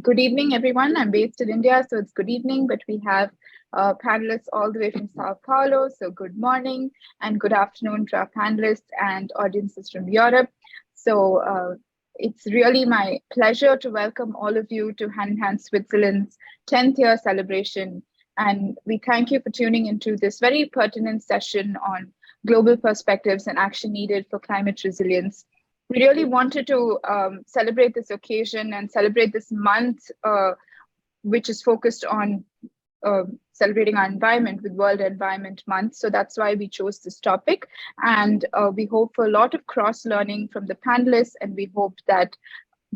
Good evening, everyone. I'm based in India, so it's good evening, but we have panelists all the way from Sao Paulo. So good morning and good afternoon to our panelists and audiences from Europe. So it's really my pleasure to welcome all of you to Hand in Hand Switzerland's 10th year celebration. And we thank you for tuning into this very pertinent session on global perspectives and action needed for climate resilience. We really wanted to celebrate this occasion and celebrate this month, which is focused on celebrating our environment with World Environment Month. So that's why we chose this topic. And we hope for a lot of cross-learning from the panelists, and we hope that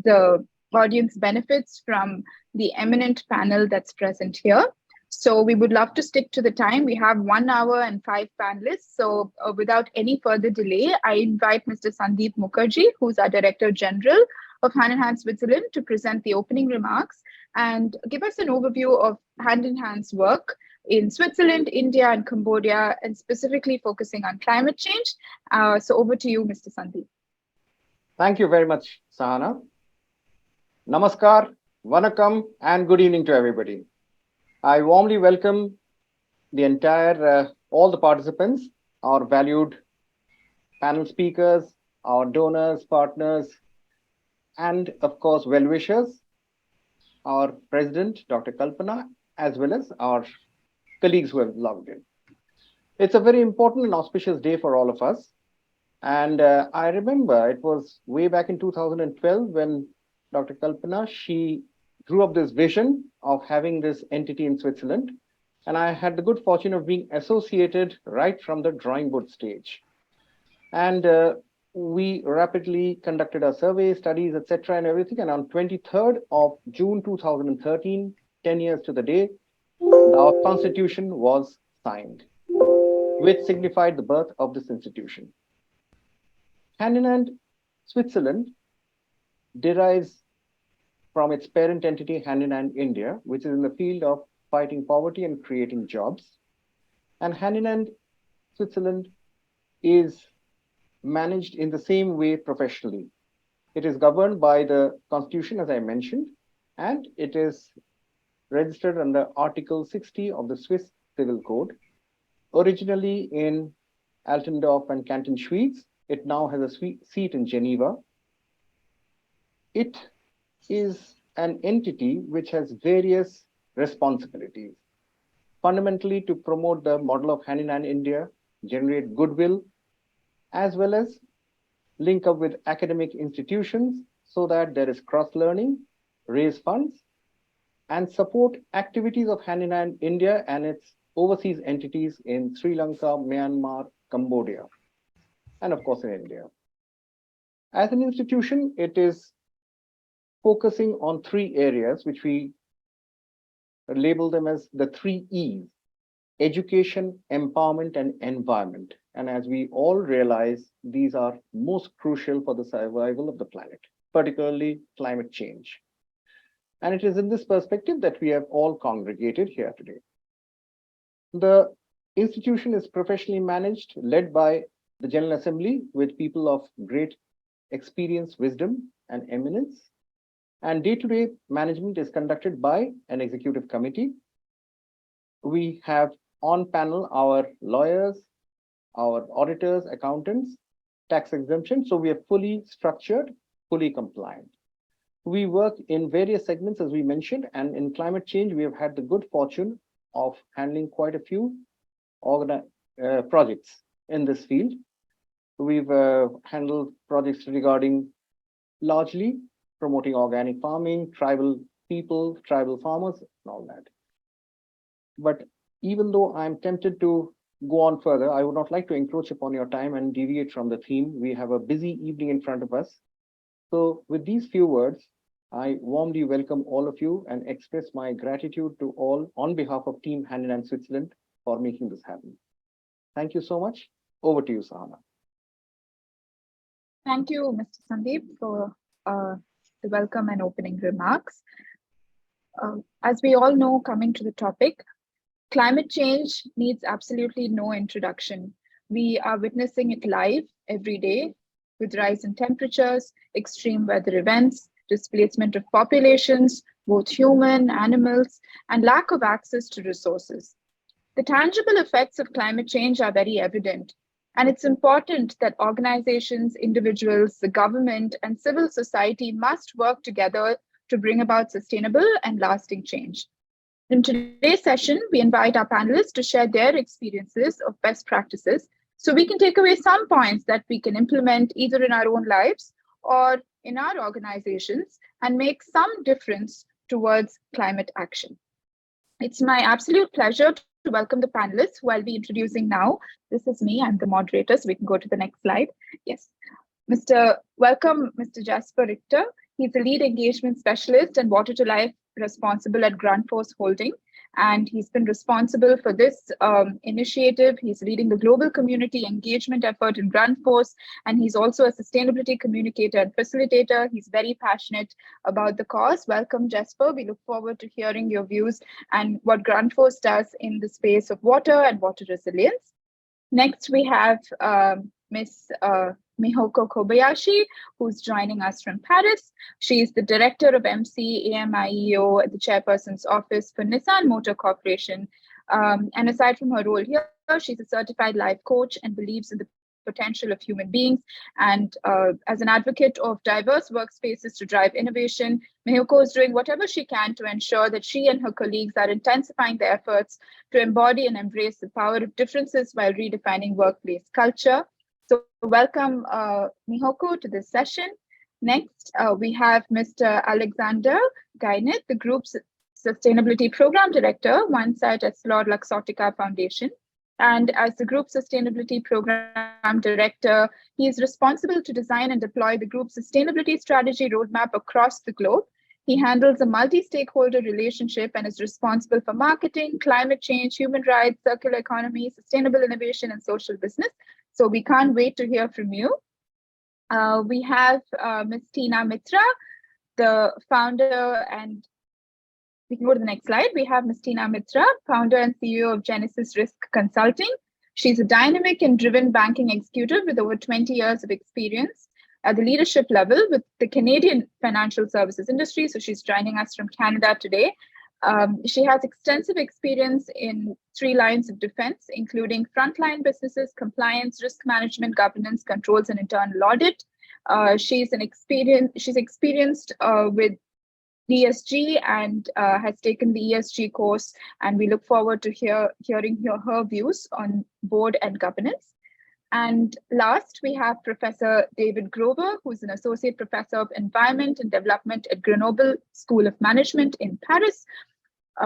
the audience benefits from the eminent panel that's present here. So we would love to stick to the time. We have 1 hour and 5 panelists. So without any further delay, I invite Mr. Sandeep Mukherjee, who's our Director General of Hand in Hand Switzerland, to present the opening remarks and give us an overview of Hand in Hand's work in Switzerland, India, and Cambodia, and specifically focusing on climate change. So over to you, Mr. Sandeep. Thank you very much, Sahana. Namaskar, Vanakkam, and good evening to everybody. I warmly welcome the entire, all the participants, our valued panel speakers, our donors, partners, and of course, well-wishers, our president, Dr. Kalpana, as well as our colleagues who have logged in. It's a very important and auspicious day for all of us. And I remember it was way back in 2012 when Dr. Kalpana, she drew up this vision of having this entity in Switzerland. And I had the good fortune of being associated right from the drawing board stage. And we rapidly conducted our survey, studies, etc., and everything. And on 23rd of June 2013, 10 years to the day, our constitution was signed, which signified the birth of this institution. Hand in Hand Switzerland derives from its parent entity, Hand in Hand India, which is in the field of fighting poverty and creating jobs. And Hand in Hand Switzerland is managed in the same way professionally. It is governed by the constitution, as I mentioned, and it is registered under Article 60 of the Swiss Civil Code. Originally in Altendorf and Canton, Schwyz, it now has a seat in Geneva. It is an entity which has various responsibilities, fundamentally to promote the model of Hand in Hand India, generate goodwill, as well as link up with academic institutions so that there is cross-learning, raise funds, and support activities of Hand in Hand India and its overseas entities in Sri Lanka, Myanmar, Cambodia, and of course in India. As an institution, it is focusing on 3 areas, which we label them as the 3 E's: education, empowerment, and environment. And as we all realize, these are most crucial for the survival of the planet, particularly climate change. And it is in this perspective that we have all congregated here today. The institution is professionally managed, led by the General Assembly with people of great experience, wisdom, and eminence. And day-to-day management is conducted by an executive committee. We have on panel our lawyers, our auditors, accountants, tax exemption. So we are fully structured, fully compliant. We work in various segments, as we mentioned, and in climate change, we have had the good fortune of handling quite a few projects in this field. We've handled projects regarding largely promoting organic farming, tribal people, tribal farmers, and all that. But even though I'm tempted to go on further, I would not like to encroach upon your time and deviate from the theme. We have a busy evening in front of us. So with these few words, I warmly welcome all of you and express my gratitude to all on behalf of Team Hand in Hand Switzerland for making this happen. Thank you so much. Over to you, Sahana. Thank you, Mr. Sandeep, for the welcome and opening remarks. As we all know, coming to the topic, climate change needs absolutely no introduction. We are witnessing it live every day with rise in temperatures, extreme weather events, displacement of populations, both human, animals, and lack of access to resources. The tangible effects of climate change are very evident, and it's important that organizations, individuals, the government, and civil society must work together to bring about sustainable and lasting change. In today's session, we invite our panelists to share their experiences of best practices so we can take away some points that we can implement either in our own lives or in our organizations and make some difference towards climate action. It's my absolute pleasure to welcome the panelists who I'll be introducing now. This is me, I'm the moderator, so we can go to the next slide. Yes. Welcome, Mr. Jasper Richter. He's a lead engagement specialist and Water to Life responsible at Grundfos Holding. And he's been responsible for this initiative. He's leading the global community engagement effort in Grundfos, and he's also a sustainability communicator and facilitator. He's very passionate about the cause. Welcome, Jasper. We look forward to hearing your views and what Grundfos does in the space of water and water resilience. Next, we have Ms. Mihoko Kobayashi, who's joining us from Paris. She is the Director of MC AMIEO at the Chairperson's Office for Nissan Motor Corporation. And aside from her role here, she's a certified life coach and believes in the potential of human beings. And as an advocate of diverse workspaces to drive innovation, Mihoko is doing whatever she can to ensure that she and her colleagues are intensifying their efforts to embody and embrace the power of differences while redefining workplace culture. So welcome, Mihoko, to this session. Next, we have Mr. Alexander Gainet, the group's Sustainability Program Director, OneSat at EssilorLuxottica Foundation. And as the Group Sustainability Program Director, he is responsible to design and deploy the group's sustainability strategy roadmap across the globe. He handles a multi-stakeholder relationship and is responsible for marketing, climate change, human rights, circular economy, sustainable innovation, and social business. So we can't wait to hear from you. We have Ms. Tina Mitra, the founder, and we can go to the next slide. We have Ms. Tina Mitra, founder and CEO of Genesis Risk Consulting. She's a dynamic and driven banking executive with over 20 years of experience at the leadership level with the Canadian financial services industry. So she's joining us from Canada today. She has extensive experience in 3 lines of defense, including frontline businesses, compliance, risk management, governance, controls, and internal audit. She's experienced with ESG and has taken the ESG course, and we look forward to hearing her views on board and governance. And last, we have Professor David Grover, who's an Associate Professor of Environment and Development at Grenoble School of Management in Paris,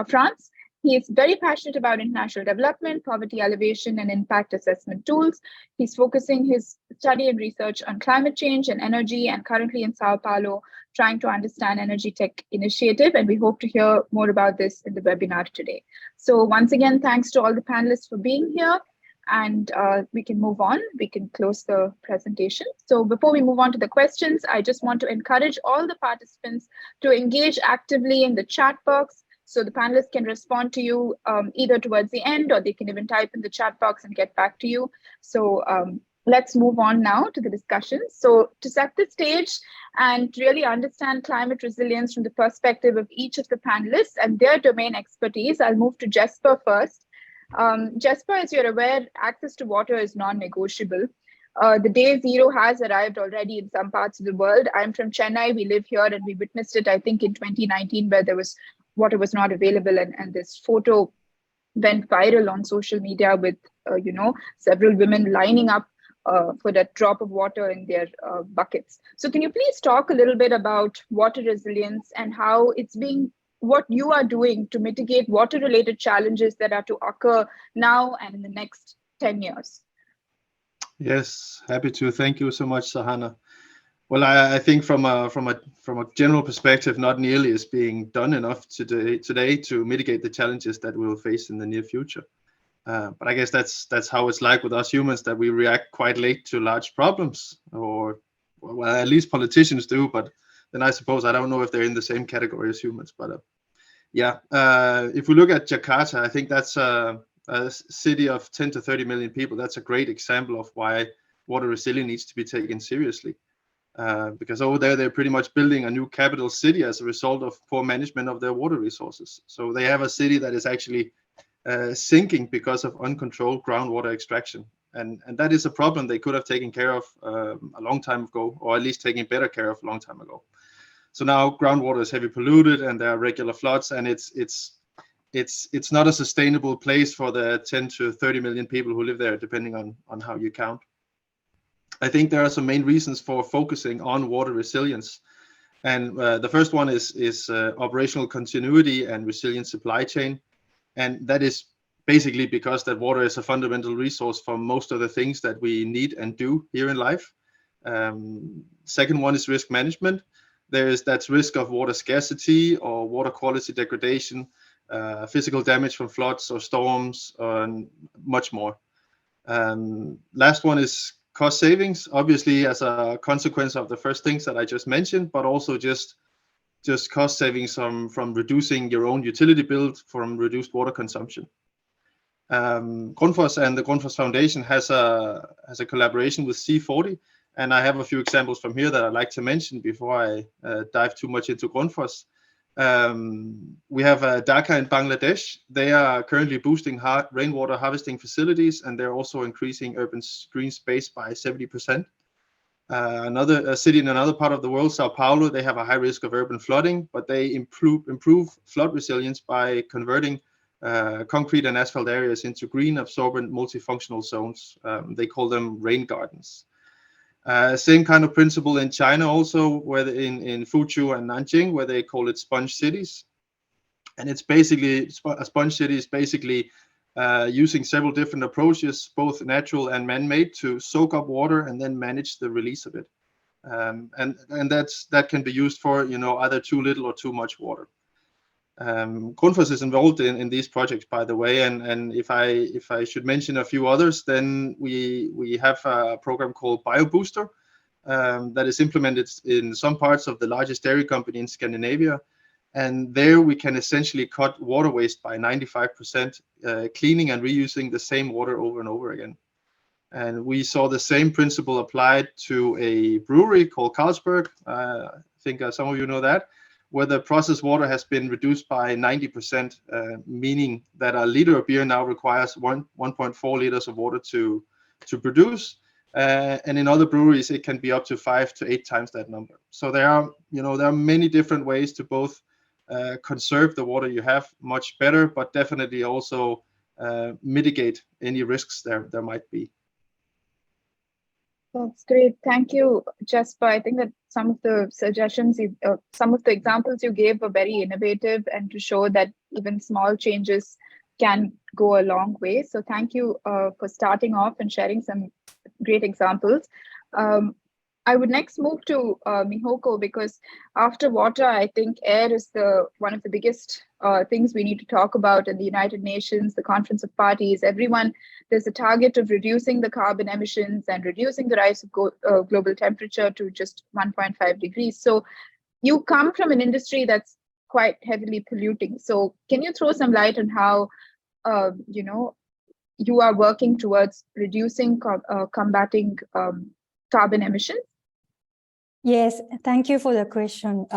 France. He is very passionate about international development, poverty alleviation, and impact assessment tools. He's focusing his study and research on climate change and energy, and currently in Sao Paulo, trying to understand Energy Tech Initiative. And we hope to hear more about this in the webinar today. So once again, thanks to all the panelists for being here. And we can move on. We can close the presentation. So before we move on to the questions, I just want to encourage all the participants to engage actively in the chat box. So the panelists can respond to you either towards the end, or they can even type in the chat box and get back to you. So let's move on now to the discussion. So to set the stage and really understand climate resilience from the perspective of each of the panelists and their domain expertise, I'll move to Jesper first. Jesper, as you're aware, access to water is non-negotiable. The day zero has arrived already in some parts of the world. I'm from Chennai. We live here, and we witnessed it, I think, in 2019, where water was not available, and this photo went viral on social media with several women lining up for that drop of water in their buckets. So can you please talk a little bit about water resilience and how what you are doing to mitigate water-related challenges that are to occur now and in the next 10 years? Yes, happy to. Thank you so much, Sahana. Well, I think from a general perspective, not nearly is being done enough today to mitigate the challenges that we will face in the near future. But I guess that's how it's like with us humans, that we react quite late to large problems, or well, at least politicians do. But then I suppose I don't know if they're in the same category as humans. But if we look at Jakarta, I think that's a city of 10 to 30 million people. That's a great example of why water resilience needs to be taken seriously. because over there they're pretty much building a new capital city as a result of poor management of their water resources. So they have a city that is actually sinking because of uncontrolled groundwater extraction. And that is a problem they could have taken care of a long time ago, or at least taken better care of a long time ago. So now groundwater is heavily polluted and there are regular floods, and it's not a sustainable place for the 10 to 30 million people who live there, depending on how you count. I think there are some main reasons for focusing on water resilience. And the first one is operational continuity and resilient supply chain. And that is basically because that water is a fundamental resource for most of the things that we need and do here in life. Second one is risk management. That's risk of water scarcity or water quality degradation, physical damage from floods or storms, and much more. Last one is cost savings, obviously as a consequence of the first things that I just mentioned, but also just cost savings from reducing your own utility bill from reduced water consumption. Grundfos and the Grundfos Foundation has a collaboration with C40, and I have a few examples from here that I'd like to mention before I dive too much into Grundfos. We have Dhaka in Bangladesh. They are currently boosting rainwater harvesting facilities, and they're also increasing urban green space by 70%. Another city in another part of the world, Sao Paulo, they have a high risk of urban flooding, but they improve flood resilience by converting concrete and asphalt areas into green, absorbent, multifunctional zones. They call them rain gardens. Same kind of principle in China also, where in Fuzhou and Nanjing, where they call it sponge cities. And it's basically, a sponge city is basically using several different approaches, both natural and man-made, to soak up water and then manage the release of it. And that can be used for, either too little or too much water. Grundfos is involved in these projects, by the way, and if I should mention a few others, then we have a program called BioBooster that is implemented in some parts of the largest dairy company in Scandinavia, and there we can essentially cut water waste by 95%, cleaning and reusing the same water over and over again. And we saw the same principle applied to a brewery called Carlsberg. I think some of you know that, where the processed water has been reduced by 90%, meaning that a liter of beer now requires 1.4 liters of water to produce. And in other breweries, it can be up to 5 to 8 times that number. So there are many different ways to both conserve the water you have much better, but definitely also mitigate any risks there might be. That's great. Thank you, Jesper. I think that some of the suggestions, some of the examples you gave were very innovative and to show that even small changes can go a long way. So thank you for starting off and sharing some great examples. I would next move to Mihoko, because after water, I think air is one of the biggest things we need to talk about in the United Nations, the Conference of Parties. There's a target of reducing the carbon emissions and reducing the rise of global temperature to just 1.5 degrees. So you come from an industry that's quite heavily polluting. So can you throw some light on how, you are working towards reducing, combating carbon emissions? Yes, thank you for the question.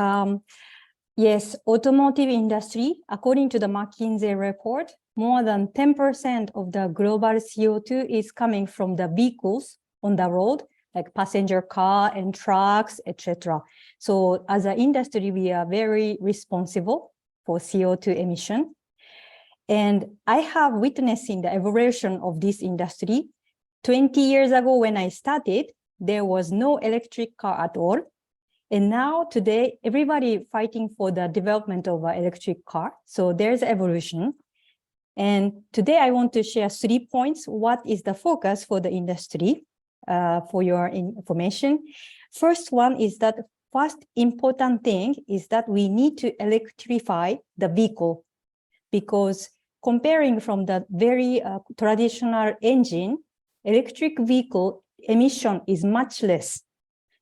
Yes, automotive industry, according to the McKinsey report, more than 10% of the global CO2 is coming from the vehicles on the road, like passenger car and trucks, etc. So as an industry, we are very responsible for CO2 emission. And I have witnessing the evolution of this industry. 20 years ago when I started, there was no electric car at all. And now today, everybody fighting for the development of an electric car. So there's evolution. And today I want to share 3 points. What is the focus for the industry for your information? First one is that first important thing is that we need to electrify the vehicle, because comparing from the very traditional engine, electric vehicle emission is much less.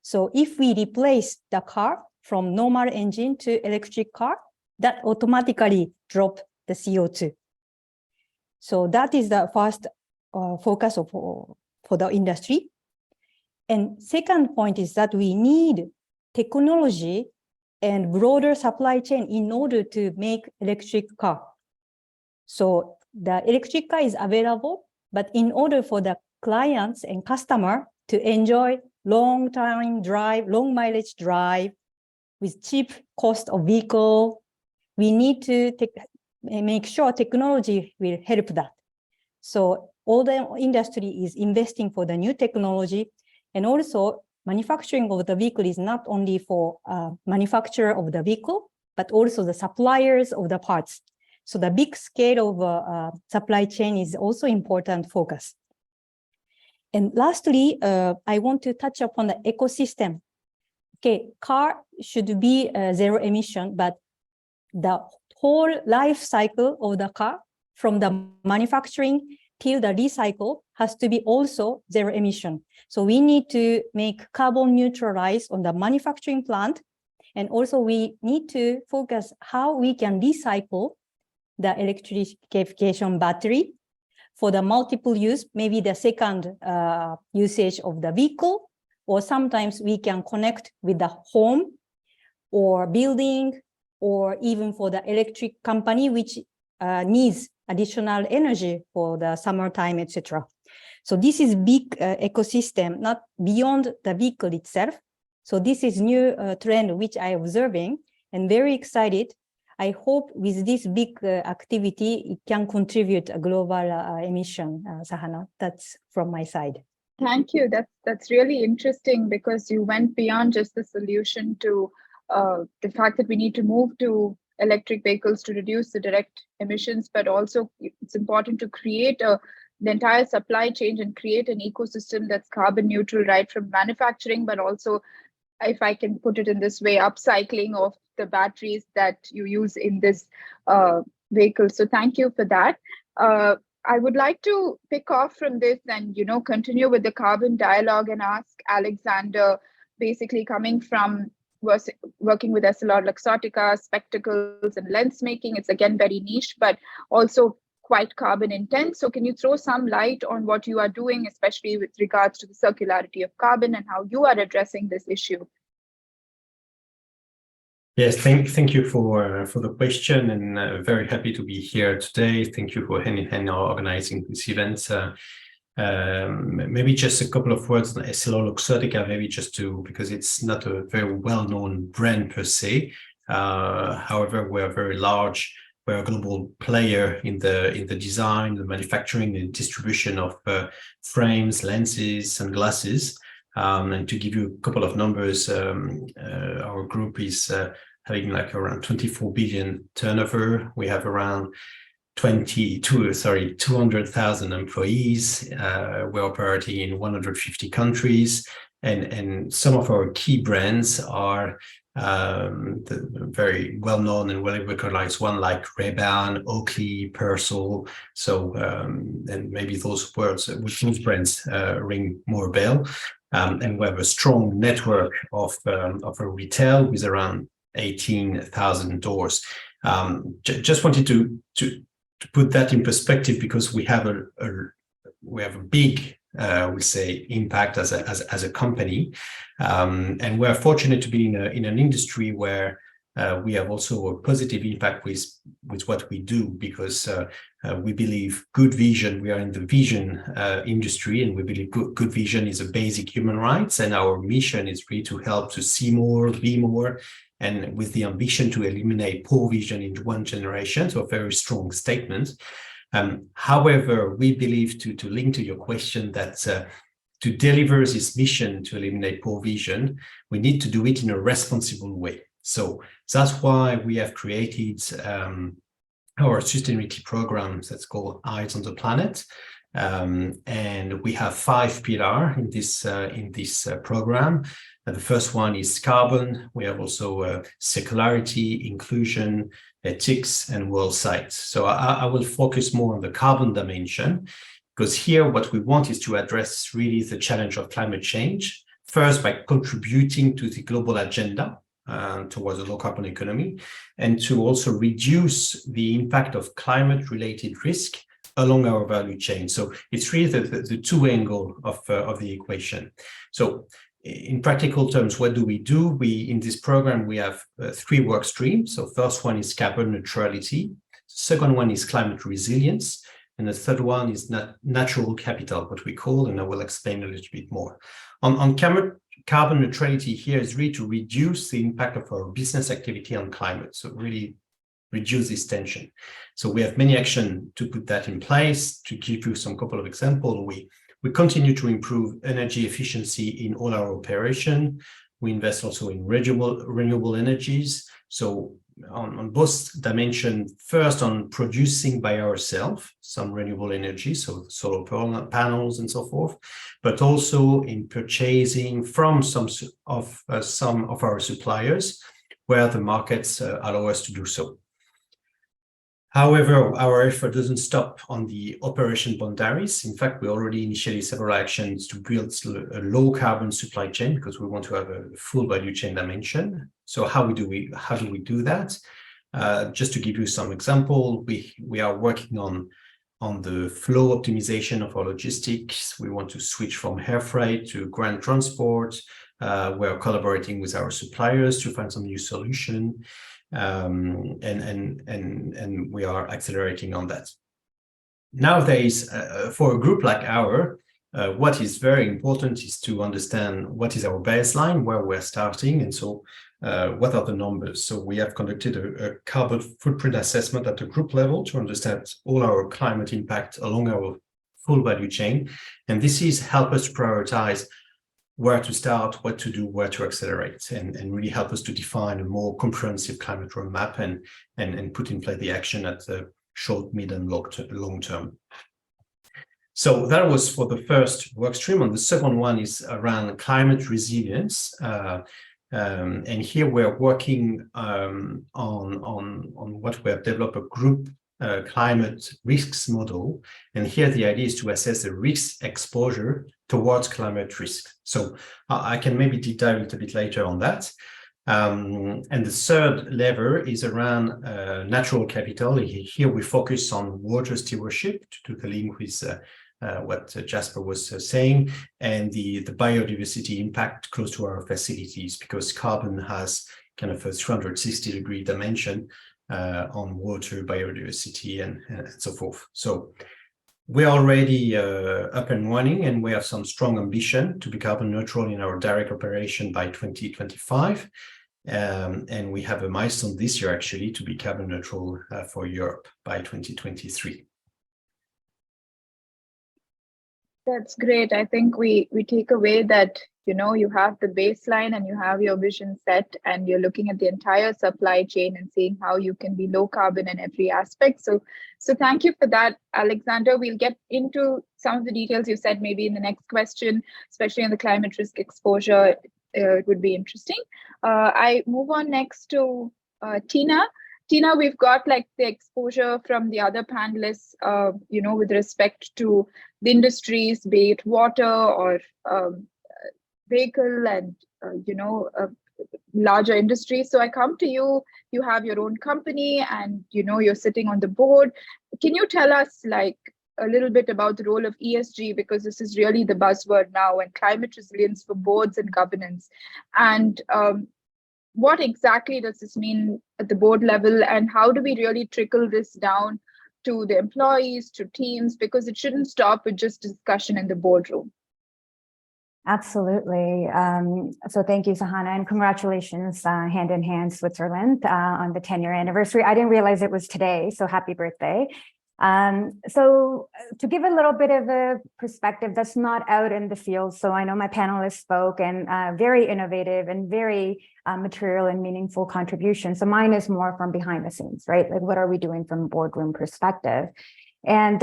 So if we replace the car from normal engine to electric car, that automatically drop the CO2. So that is the first focus for the industry. And second point is that we need technology and broader supply chain in order to make electric car. So the electric car is available, but in order for the clients and customer to enjoy long mileage drive with cheap cost of vehicle, we need to make sure technology will help that. So all the industry is investing for the new technology, and also manufacturing of the vehicle is not only for manufacturer of the vehicle, but also the suppliers of the parts. So the big scale of supply chain is also important focus. And lastly, I want to touch upon the ecosystem. Okay, car should be zero emission, but the whole life cycle of the car, from the manufacturing till the recycle, has to be also zero emission. So we need to make carbon neutralize on the manufacturing plant. And also we need to focus how we can recycle the electrification battery for the multiple use, maybe the second usage of the vehicle, or sometimes we can connect with the home or building, or even for the electric company, which needs additional energy for the summertime, etc. So this is big ecosystem, not beyond the vehicle itself. So this is new trend which I am observing and very excited. I hope with this big activity, it can contribute a global emission, Sahana. That's from my side. Thank you. That's really interesting, because you went beyond just the solution to the fact that we need to move to electric vehicles to reduce the direct emissions, but also it's important to create the entire supply chain and create an ecosystem that's carbon neutral, right from manufacturing, but also, if I can put it in this way, upcycling of the batteries that you use in this vehicle. So thank you for that. I would like to pick off from this and, continue with the carbon dialogue and ask Alexander, basically coming from working with EssilorLuxottica, spectacles and lens making. It's again very niche, but also quite carbon intense. So can you throw some light on what you are doing, especially with regards to the circularity of carbon and how you are addressing this issue? Yes, thank you for the question, and very happy to be here today. Thank you for Hen organizing this event. Maybe just a couple of words on EssilorLuxottica, maybe because it's not a very well-known brand per se. However, we're very large. We're a global player in the design, the manufacturing, the distribution of frames, lenses, sunglasses. And to give you a couple of numbers, our group is having like around 24 billion turnover. We have around 200,000 employees. We're operating in 150 countries, and some of our key brands are very well known and well recognized, one like Ray-Ban, Oakley, Persol. So and maybe those words with those brands ring more bell. And we have a strong network of a retail with around 18,000 doors. Just wanted to put that in perspective, because we have a big we say impact as a company, and we're fortunate to be in an industry where we have also a positive impact with what we do, because we believe good vision. We are in the vision industry, and we believe good vision is a basic human rights, and our mission is really to help to see more, be more, and with the ambition to eliminate poor vision in one generation. So a very strong statement. However, we believe, to link to your question, that to deliver this mission to eliminate poor vision, we need to do it in a responsible way. So that's why we have created our sustainability program that's called Eyes on the Planet. And we have 5 pillars in this program. The first one is carbon. We have also circularity, inclusion, ethics, and world sight. So I will focus more on the carbon dimension, because here what we want is to address really the challenge of climate change, first by contributing to the global agenda towards a low carbon economy, and to also reduce the impact of climate related risk along our value chain. So it's really the two angle of the equation. So in practical terms, what do? In this program, we have 3 work streams. So first one is carbon neutrality. Second one is climate resilience. And the third one is natural capital, what we call, and I will explain a little bit more. On carbon neutrality here is really to reduce the impact of our business activity on climate. So really reduce this tension. So we have many actions to put that in place. To give you some couple of examples, we continue to improve energy efficiency in all our operation. We invest also in renewable energies. So on both dimensions, first on producing by ourselves some renewable energy, so solar panels and so forth, but also in purchasing from some of our suppliers where the markets allow us to do so. However, our effort doesn't stop on the operation boundaries. In fact, we already initiated several actions to build a low carbon supply chain because we want to have a full value chain dimension. So how do we do that? Just to give you some example, we are working on the flow optimization of our logistics. We want to switch from air freight to ground transport. We are collaborating with our suppliers to find some new solution. And we are accelerating on that. Nowadays, for a group like ours, what is very important is to understand what is our baseline, where we're starting, and so what are the numbers. So we have conducted a carbon footprint assessment at the group level to understand all our climate impact along our full value chain, and this is help us prioritize where to start, what to do, where to accelerate, and really help us to define a more comprehensive climate roadmap and put in place the action at the short, mid, and long term. So that was for the first work stream. And the second one is around climate resilience. And here we're working on what we have developed, a group climate risks model. And here the idea is to assess the risk exposure towards climate risk. So I can maybe deep dive a little bit later on that. And the third lever is around natural capital. Here we focus on water stewardship to do the link with what Jasper was saying, and the biodiversity impact close to our facilities, because carbon has kind of a 360-degree dimension on water, biodiversity, and so forth. So we're already up and running, and we have some strong ambition to be carbon neutral in our direct operation by 2025. And we have a milestone this year, actually, to be carbon neutral for Europe by 2023. That's great. I think we take away that, you know, you have the baseline and you have your vision set, and you're looking at the entire supply chain and seeing how you can be low carbon in every aspect. So thank you for that, Alexander. We'll get into some of the details you said maybe in the next question, especially on the climate risk exposure. It would be interesting. I move on next to Tina. Tina, we've got like the exposure from the other panelists, you know, with respect to the industries, be it water or vehicle and, you know, larger industries. So I come to you, you have your own company and, you know, you're sitting on the board. Can you tell us like a little bit about the role of ESG, because this is really the buzzword now, and climate resilience for boards and governance. And what exactly does this mean at the board level, and how do we really trickle this down to the employees, to teams, because it shouldn't stop with just discussion in the boardroom? Absolutely. So thank you, Sahana, and congratulations, Hand in Hand Switzerland, on the 10-year anniversary. I didn't realize it was today, so happy birthday. So to give a little bit of a perspective that's not out in the field, so I know my panelists spoke and very innovative and very material and meaningful contributions. So mine is more from behind the scenes, right? Like, what are we doing from a boardroom perspective? And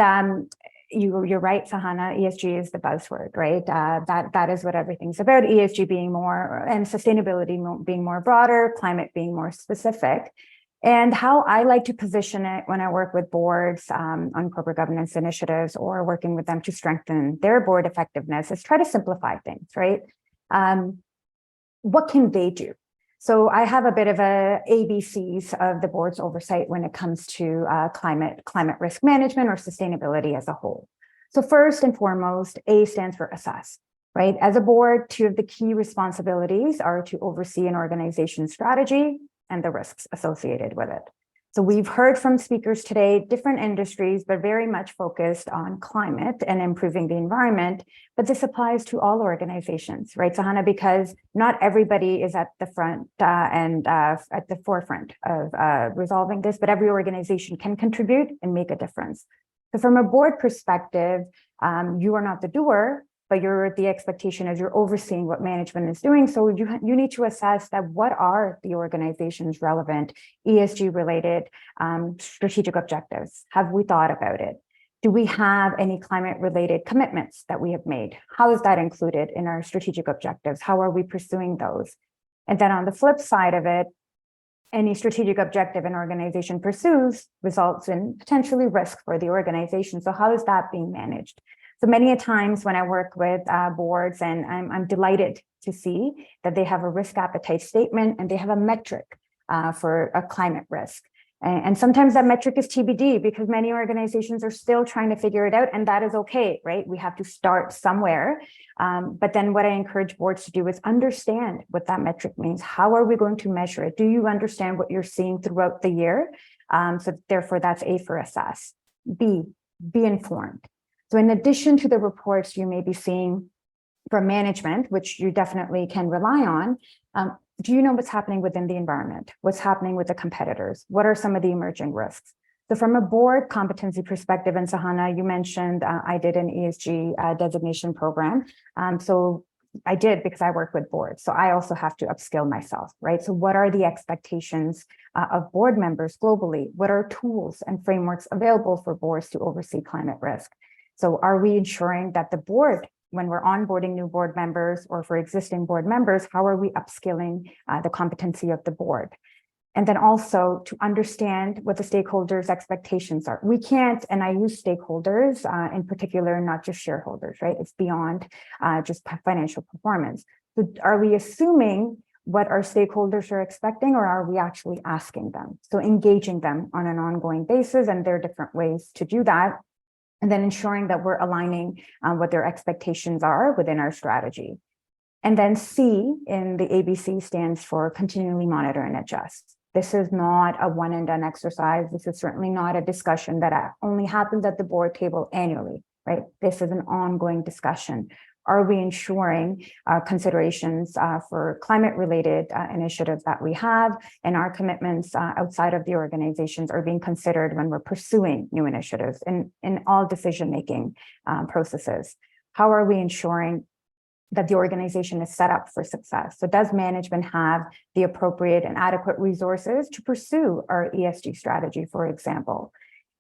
you're right, Sahana, ESG is the buzzword, right? That is what everything's about. ESG being more, and sustainability being more broader, climate being more specific. And how I like to position it when I work with boards on corporate governance initiatives or working with them to strengthen their board effectiveness is try to simplify things, right? What can they do? So I have a bit of a ABCs of the board's oversight when it comes to climate risk management or sustainability as a whole. So first and foremost, A stands for assess, right? As a board, two of the key responsibilities are to oversee an organization's strategy and the risks associated with it. So we've heard from speakers today, different industries, but very much focused on climate and improving the environment. But this applies to all organizations, right, Sahana? Because not everybody is at the front and at the forefront of resolving this, but every organization can contribute and make a difference. So from a board perspective, you are not the doer, but the expectation is you're overseeing what management is doing. So you need to assess that what are the organization's relevant ESG related strategic objectives? Have we thought about it? Do we have any climate related commitments that we have made? How is that included in our strategic objectives? How are we pursuing those? And then on the flip side of it, any strategic objective an organization pursues results in potentially risk for the organization. So how is that being managed? So many a times when I work with boards, and I'm delighted to see that they have a risk appetite statement and they have a metric for a climate risk. And sometimes that metric is TBD because many organizations are still trying to figure it out, and that is okay, right? We have to start somewhere. But then what I encourage boards to do is understand what that metric means. How are we going to measure it? Do you understand what you're seeing throughout the year? So therefore, that's A for assess. B, be informed. So in addition to the reports you may be seeing from management, which you definitely can rely on, do you know what's happening within the environment? What's happening with the competitors? What are some of the emerging risks? So from a board competency perspective, and Sahana, you mentioned I did an ESG designation program. So I did because I work with boards. So I also have to upskill myself, right? So what are the expectations of board members globally? What are tools and frameworks available for boards to oversee climate risk? So are we ensuring that the board, when we're onboarding new board members or for existing board members, how are we upskilling the competency of the board? And then also to understand what the stakeholders' expectations are. We can't, and I use stakeholders in particular, not just shareholders, right? It's beyond just financial performance. So are we assuming what our stakeholders are expecting, or are we actually asking them? So engaging them on an ongoing basis, and there are different ways to do that. And then ensuring that we're aligning what their expectations are within our strategy. And then C in the ABC stands for continually monitor and adjust. This is not a one and done exercise. This is certainly not a discussion that only happens at the board table annually, right? This is an ongoing discussion. Are we ensuring considerations for climate-related initiatives that we have, and our commitments outside of the organizations are being considered when we're pursuing new initiatives in all decision-making processes? How are we ensuring that the organization is set up for success? So does management have the appropriate and adequate resources to pursue our ESG strategy, for example?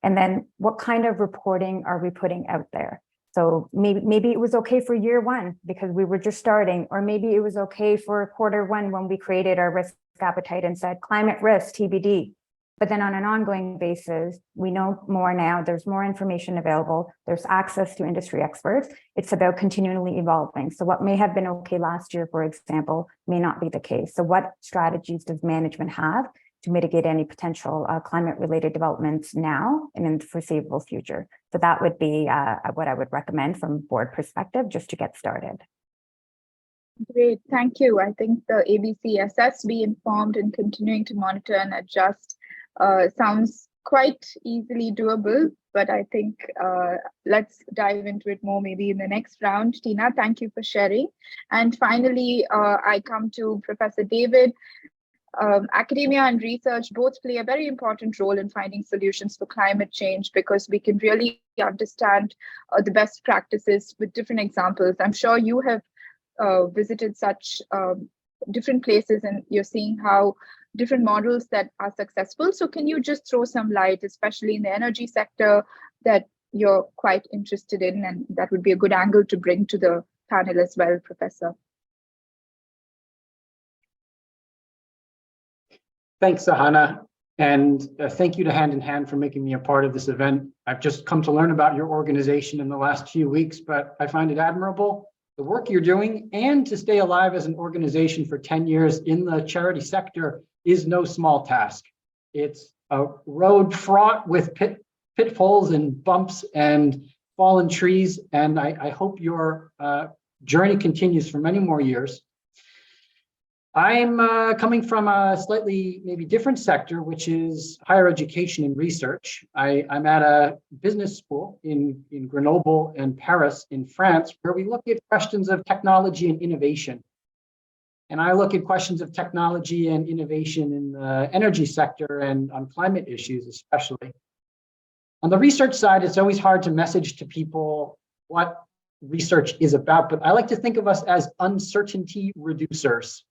And then what kind of reporting are we putting out there? So maybe it was okay for year one because we were just starting, or maybe it was okay for quarter one when we created our risk appetite and said climate risk TBD. But then on an ongoing basis, we know more now, there's more information available, there's access to industry experts. It's about continually evolving. So what may have been okay last year, for example, may not be the case. So what strategies does management have to mitigate any potential climate-related developments now and in the foreseeable future? So that would be what I would recommend from board perspective, just to get started. Great, thank you. I think the ABC assess, be informed, and continuing to monitor and adjust sounds quite easily doable, but I think let's dive into it more maybe in the next round. Tina, thank you for sharing. And finally, I come to Professor David. Academia and research both play a very important role in finding solutions for climate change because we can really understand the best practices with different examples. I'm sure you have visited such different places and you're seeing how different models that are successful. So can you just throw some light, especially in the energy sector, that you're quite interested in, and that would be a good angle to bring to the panel as well, Professor? Thanks, Sahana, and thank you to Hand in Hand for making me a part of this event. I've just come to learn about your organization in the last few weeks, but I find it admirable the work you're doing, and to stay alive as an organization for 10 years in the charity sector is no small task. It's a road fraught with pitfalls and bumps and fallen trees, and I hope your journey continues for many more years. I'm coming from a slightly maybe different sector, which is higher education and research. I'm at a business school in Grenoble and Paris in France, where we look at questions of technology and innovation. And I look at questions of technology and innovation in the energy sector and on climate issues especially. On the research side, it's always hard to message to people what research is about, but I like to think of us as uncertainty reducers.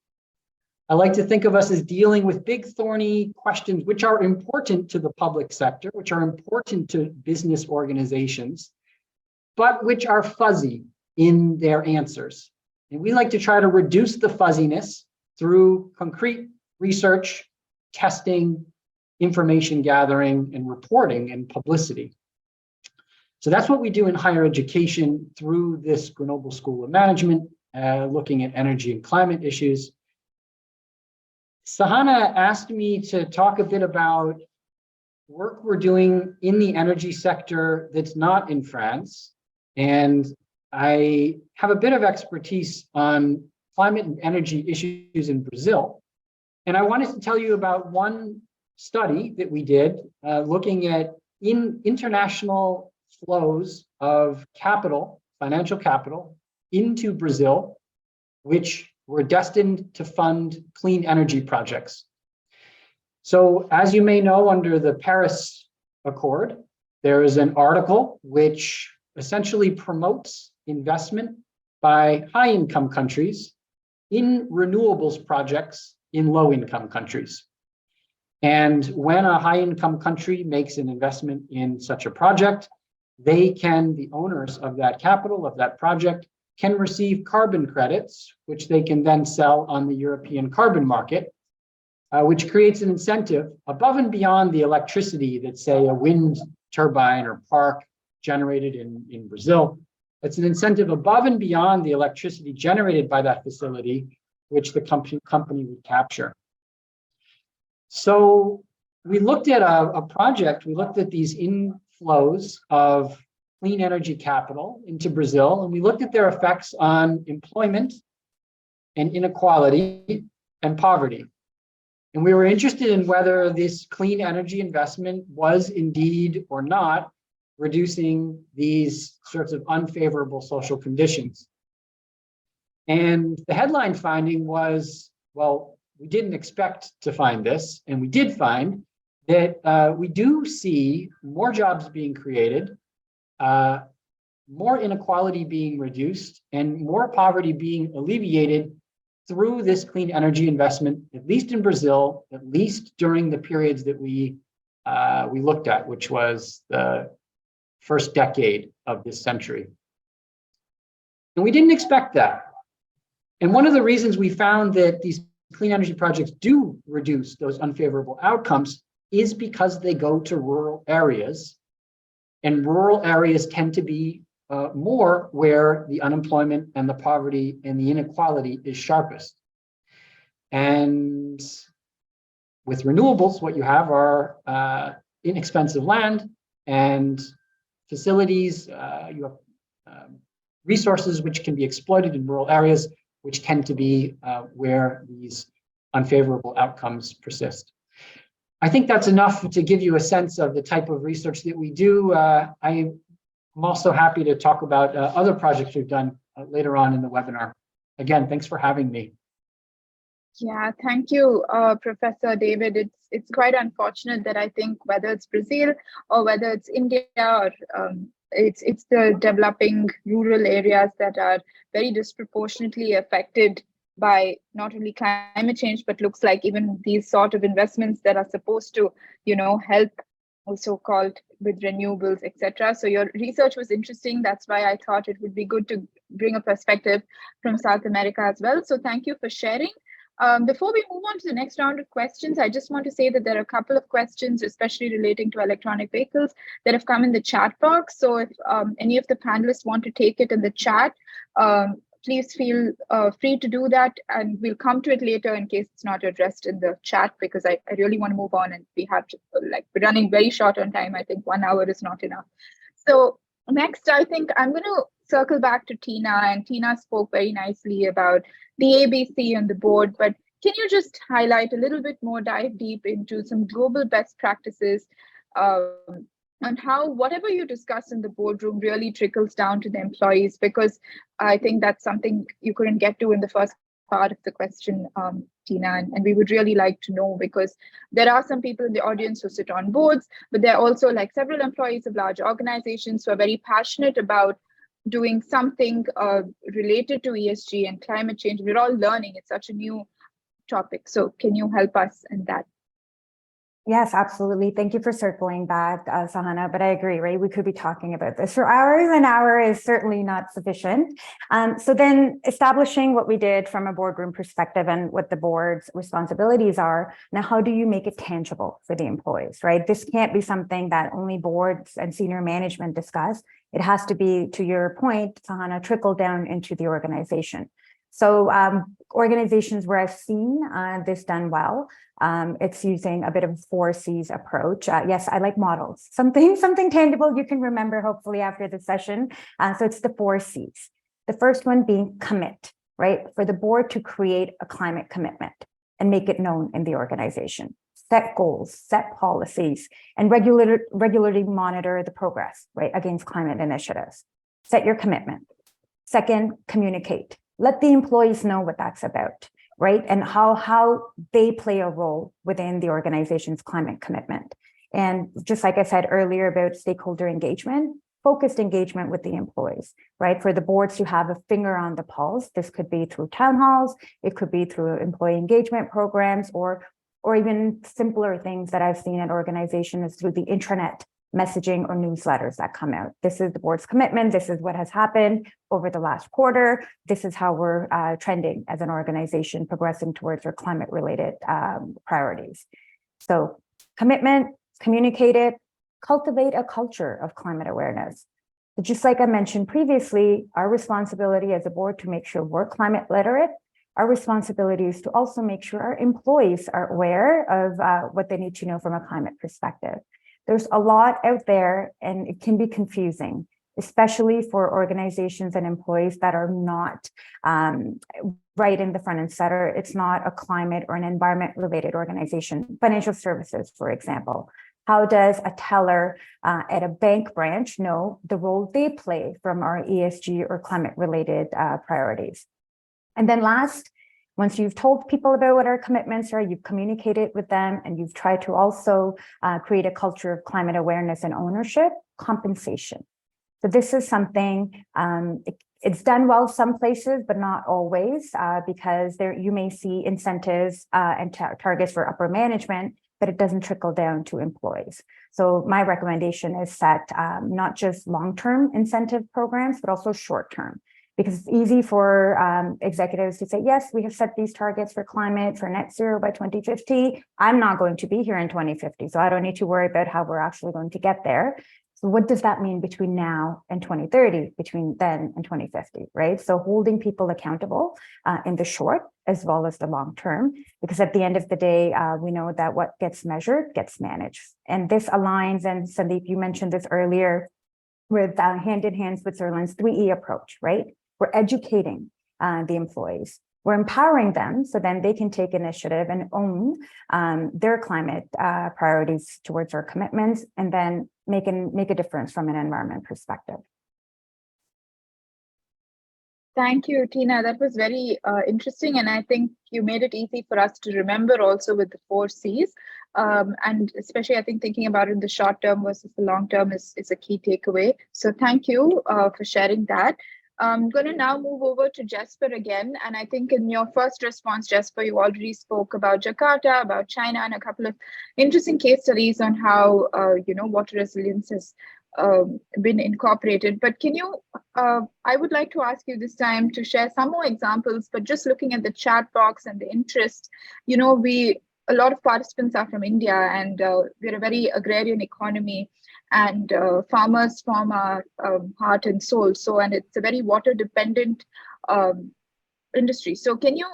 I like to think of us as dealing with big thorny questions which are important to the public sector, which are important to business organizations, but which are fuzzy in their answers. And we like to try to reduce the fuzziness through concrete research, testing, information gathering, and reporting and publicity. So that's what we do in higher education through this Grenoble School of Management, looking at energy and climate issues. Sahana asked me to talk a bit about work we're doing in the energy sector that's not in France. And I have a bit of expertise on climate and energy issues in Brazil. And I wanted to tell you about one study that we did looking at international flows of capital, financial capital, into Brazil, which were destined to fund clean energy projects. So as you may know, under the Paris Accord, there is an article which essentially promotes investment by high-income countries in renewables projects in low-income countries. And when a high-income country makes an investment in such a project, the owners of that capital, of that project, can receive carbon credits, which they can then sell on the European carbon market, which creates an incentive above and beyond the electricity that, say, a wind turbine or park generated in Brazil. It's an incentive above and beyond the electricity generated by that facility, which the company would capture. So we looked at a project, we looked at these inflows of clean energy capital into Brazil, and we looked at their effects on employment and inequality and poverty. And we were interested in whether this clean energy investment was indeed or not reducing these sorts of unfavorable social conditions. And the headline finding was, well, we didn't expect to find this, and we did find that we do see more jobs being created, more inequality being reduced, and more poverty being alleviated through this clean energy investment, at least in Brazil, at least during the periods that we looked at, which was the first decade of this century. And we didn't expect that. And one of the reasons we found that these clean energy projects do reduce those unfavorable outcomes is because they go to rural areas. And rural areas tend to be more where the unemployment and the poverty and the inequality is sharpest. And with renewables, what you have are inexpensive land and facilities, you have resources which can be exploited in rural areas, which tend to be where these unfavorable outcomes persist. I think that's enough to give you a sense of the type of research that we do. I'm also happy to talk about other projects we've done later on in the webinar. Again, thanks for having me. Yeah, thank you, Professor David. It's quite unfortunate that I think whether it's Brazil or whether it's India or it's the developing rural areas that are very disproportionately affected by not only climate change, but looks like even these sort of investments that are supposed to, help also called with renewables, etc. So your research was interesting. That's why I thought it would be good to bring a perspective from South America as well. So thank you for sharing. Before we move on to the next round of questions, I just want to say that there are a couple of questions, especially relating to electronic vehicles, that have come in the chat box. So if any of the panelists want to take it in the chat, please feel free to do that, and we'll come to it later in case it's not addressed in the chat, because I really want to move on, and we have to, like, we're running very short on time. I think 1 hour is not enough. So next, I think I'm going to circle back to Tina, and Tina spoke very nicely about the ABC and the board, but can you just highlight a little bit more, dive deep into some global best practices and how whatever you discuss in the boardroom really trickles down to the employees? Because I think that's something you couldn't get to in the first part of the question, Tina, and we would really like to know, because there are some people in the audience who sit on boards, but there are also like several employees of large organizations who are very passionate about doing something related to ESG and climate change. We're all learning. It's such a new topic. So can you help us in that? Yes, absolutely. Thank you for circling back, Sahana, but I agree, right? We could be talking about this for hours, and hour is certainly not sufficient. So then establishing what we did from a boardroom perspective and what the board's responsibilities are, now how do you make it tangible for the employees, right? This can't be something that only boards and senior management discuss. It has to be, to your point, Sahana, trickle down into the organization. So organizations where I've seen this done well, it's using a bit of 4 C's approach. Yes, I like models. Something tangible you can remember hopefully after the session. So it's the 4 C's. The first one being commit, right? For the board to create a climate commitment and make it known in the organization. Set goals, set policies, and regularly monitor the progress, right, against climate initiatives. Set your commitment. Second, communicate. Let the employees know what that's about, right? And how they play a role within the organization's climate commitment. And just like I said earlier about stakeholder engagement, focused engagement with the employees, right? For the boards to have a finger on the pulse, this could be through town halls, it could be through employee engagement programs, or even simpler things that I've seen at organizations through the intranet messaging or newsletters that come out. This is the board's commitment. This is what has happened over the last quarter. This is how we're trending as an organization, progressing towards our climate-related priorities. So commitment, communicate it, cultivate a culture of climate awareness. But just like I mentioned previously, our responsibility as a board to make sure we're climate literate, our responsibility is to also make sure our employees are aware of what they need to know from a climate perspective. There's a lot out there, and it can be confusing, especially for organizations and employees that are not right in the front and center. It's not a climate or an environment related organization. Financial services, for example. How does a teller at a bank branch know the role they play from our ESG or climate related priorities? And then last, once you've told people about what our commitments are, you've communicated with them, and you've tried to also create a culture of climate awareness and ownership, compensation. So this is something, it's done well some places, but not always, because there you may see incentives and targets for upper management, but it doesn't trickle down to employees. So my recommendation is set not just long-term incentive programs, but also short-term. Because it's easy for executives to say, yes, we have set these targets for climate, for net zero by 2050. I'm not going to be here in 2050, so I don't need to worry about how we're actually going to get there. So what does that mean between now and 2030, between then and 2050, right? So holding people accountable in the short as well as the long term, because at the end of the day, we know that what gets measured gets managed. And this aligns, and Sandeep, you mentioned this earlier, with hand in hand Switzerland's 3E approach, right? We're educating the employees. We're empowering them so then they can take initiative and own their climate priorities towards our commitments, and then make a difference from an environment perspective. Thank you, Tina. That was very interesting. And I think you made it easy for us to remember also with the 4 C's. And especially, I think thinking about it in the short term versus the long term is a key takeaway. So thank you for sharing that. I'm going to now move over to Jesper again. And I think in your first response, Jesper, you already spoke about Jakarta, about China, and a couple of interesting case studies on how, water resilience has been incorporated. But can you, I would like to ask you this time to share some more examples, but just looking at the chat box and the interest, a lot of participants are from India, and we're a very agrarian economy, and farmers form our heart and soul. So, and it's a very water dependent industry. So can you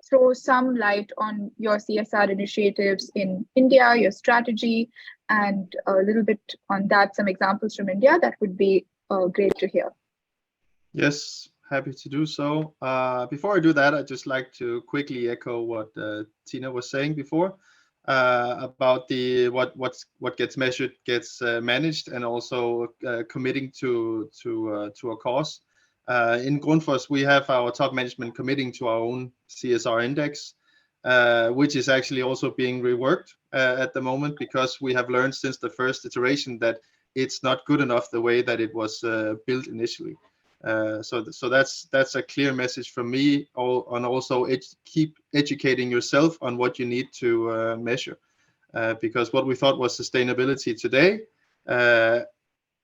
throw some light on your CSR initiatives in India, your strategy, and a little bit on that, some examples from India? That would be great to hear. Yes, happy to do so. Before I do that, I'd just like to quickly echo what Tina was saying before about the what gets measured gets managed, and also committing to a cause. In Grundfos, we have our top management committing to our own CSR index, which is actually also being reworked at the moment, because we have learned since the first iteration that it's not good enough the way that it was built initially. So that's a clear message from me, on also keep educating yourself on what you need to measure, because what we thought was sustainability today,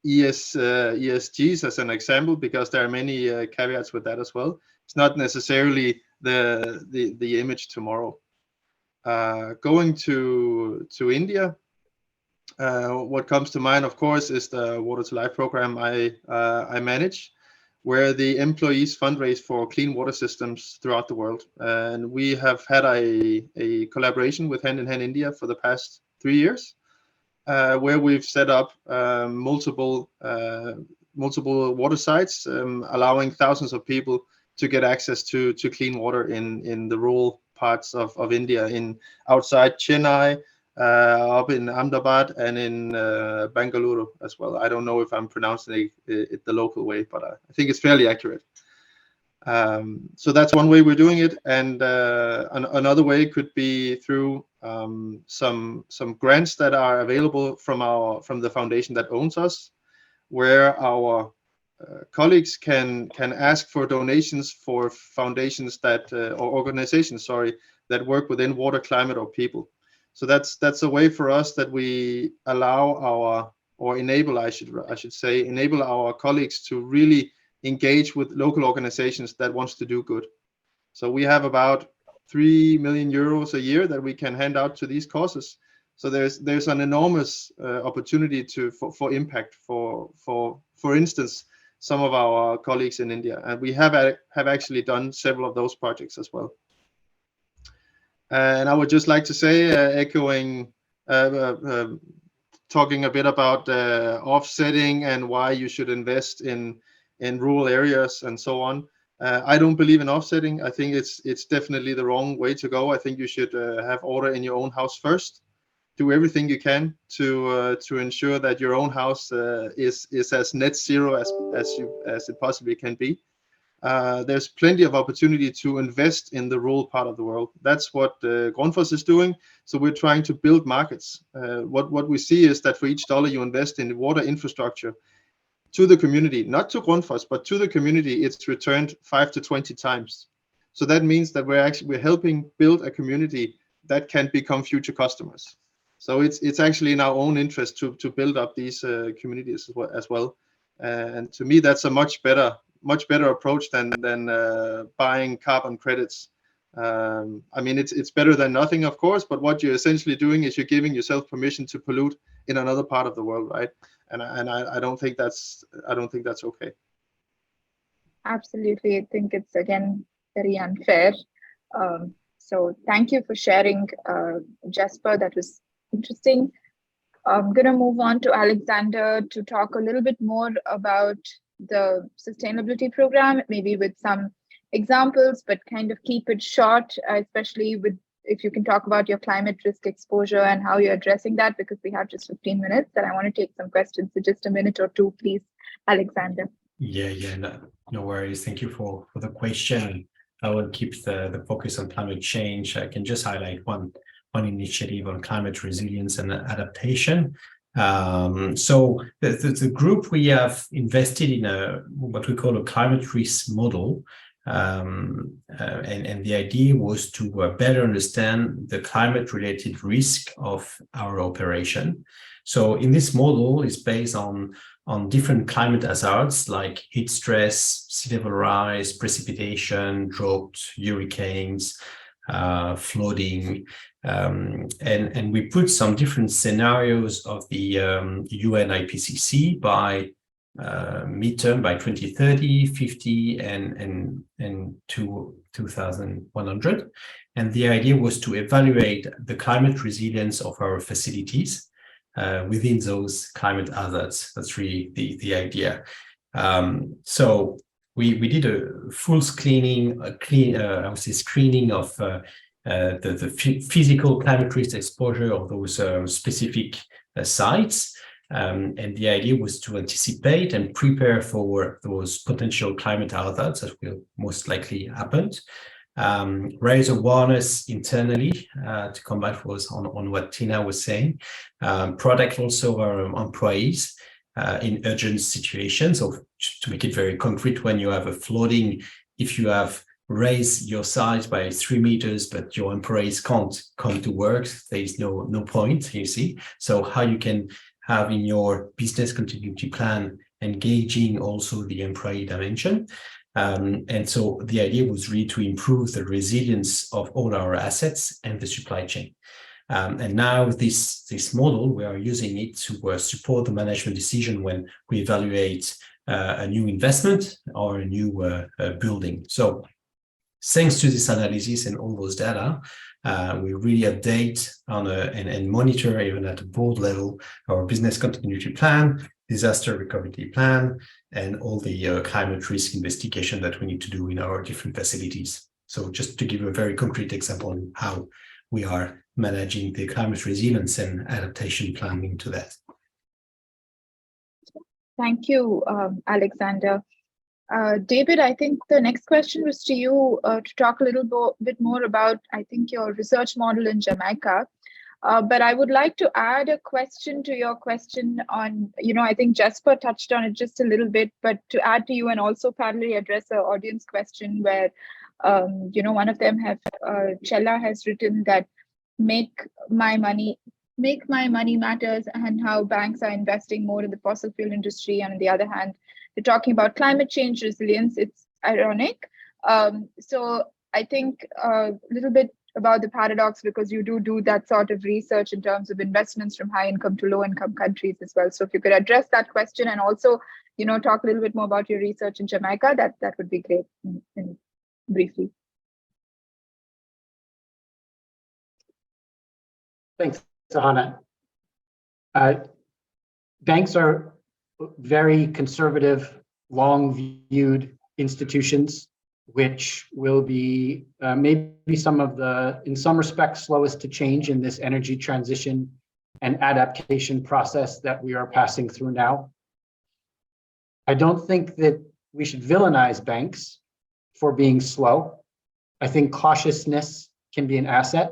ESGs as an example, because there are many caveats with that as well. It's not necessarily the image tomorrow. Going to India, what comes to mind, of course, is the Water to Life program I manage, where the employees fundraise for clean water systems throughout the world. And we have had a collaboration with Hand in Hand India for the past 3 years, where we've set up multiple water sites, allowing thousands of people to get access to clean water in the rural parts of India, outside Chennai, up in Ahmedabad, and in Bangalore as well. I don't know if I'm pronouncing it the local way, but I think it's fairly accurate. So that's one way we're doing it, and another way could be through some grants that are available from the foundation that owns us, where our colleagues can ask for donations for foundations that or organizations, that work within water, climate, or people. So that's a way for us that we allow enable our colleagues to really engage with local organizations that wants to do good. So we have about 3 million euros a year that we can hand out to these causes. So there's an enormous opportunity for impact for instance, some of our colleagues in India, and we have actually done several of those projects as well. And I would just like to say, echoing, talking a bit about offsetting and why you should invest in rural areas and so on. I don't believe in offsetting. I think it's definitely the wrong way to go. I think you should have order in your own house first. Do everything you can to ensure that your own house is as net zero as it possibly can be. There's plenty of opportunity to invest in the rural part of the world. That's what Grundfos is doing. So we're trying to build markets. What we see is that for each dollar you invest in water infrastructure to the community, not to Grundfos, but to the community, it's returned 5 to 20 times. So that means that we're helping build a community that can become future customers. So it's actually in our own interest to build up these communities as well. And to me, that's a much better approach than buying carbon credits. I mean, it's better than nothing, of course, but what you're essentially doing is you're giving yourself permission to pollute in another part of the world, right? And I don't think that's okay. Absolutely, I think it's again very unfair. So thank you for sharing, Jesper. That was interesting. I'm gonna move on to Alexander to talk a little bit more about the sustainability program, maybe with some examples, but kind of keep it short, especially if you can talk about your climate risk exposure and how you're addressing that, because we have just 15 minutes and I want to take some questions. So just a minute or two, please, Alexander. Yeah, no worries. Thank you for the question. I will keep the focus on climate change. I can just highlight one initiative on climate resilience and adaptation. So the group, we have invested in what we call a climate risk model. And the idea was to better understand the climate related risk of our operation. So in this model is based on different climate hazards like heat stress, sea level rise, precipitation, drought, hurricanes, flooding, and we put some different scenarios of the UN IPCC by midterm by 2030, 50, and to 2100. And the idea was to evaluate the climate resilience of our facilities within those climate hazards. That's really the idea. So we did a full screening, I would say screening of the physical climate risk exposure of those specific sites. And the idea was to anticipate and prepare for those potential climate hazards that will most likely happen. Raise awareness internally to combat on what Tina was saying. Protect also our employees in urgent situations. So to make it very concrete, when you have a flooding, if you have raised your site by 3 meters, but your employees can't come to work, there is no point, you see. So how you can have in your business continuity plan engaging also the employee dimension. And so the idea was really to improve the resilience of all our assets and the supply chain. And now this model, we are using it to support the management decision when we evaluate a new investment or a new building. So thanks to this analysis and all those data, we really update and monitor even at the board level our business continuity plan, disaster recovery plan, and all the climate risk investigation that we need to do in our different facilities. So just to give a very concrete example on how we are managing the climate resilience and adaptation planning to that. Thank you, Alexander. David, I think the next question was to you to talk a little bit more about, I think, your research model in Jamaica. But I would like to add a question to your question on, I think Jesper touched on it just a little bit, but to add to you and also parallelly address an audience question where, one of them Chella has written that make my money matters, and how banks are investing more in the fossil fuel industry. And on the other hand, they're talking about climate change resilience. It's ironic. So I think a little bit about the paradox, because you do that sort of research in terms of investments from high income to low income countries as well. So if you could address that question and also, talk a little bit more about your research in Jamaica, that would be great briefly. Thanks, Sahana. Banks are very conservative, long-viewed institutions, which will be maybe in some respects, slowest to change in this energy transition and adaptation process that we are passing through now. I don't think that we should villainize banks for being slow. I think cautiousness can be an asset.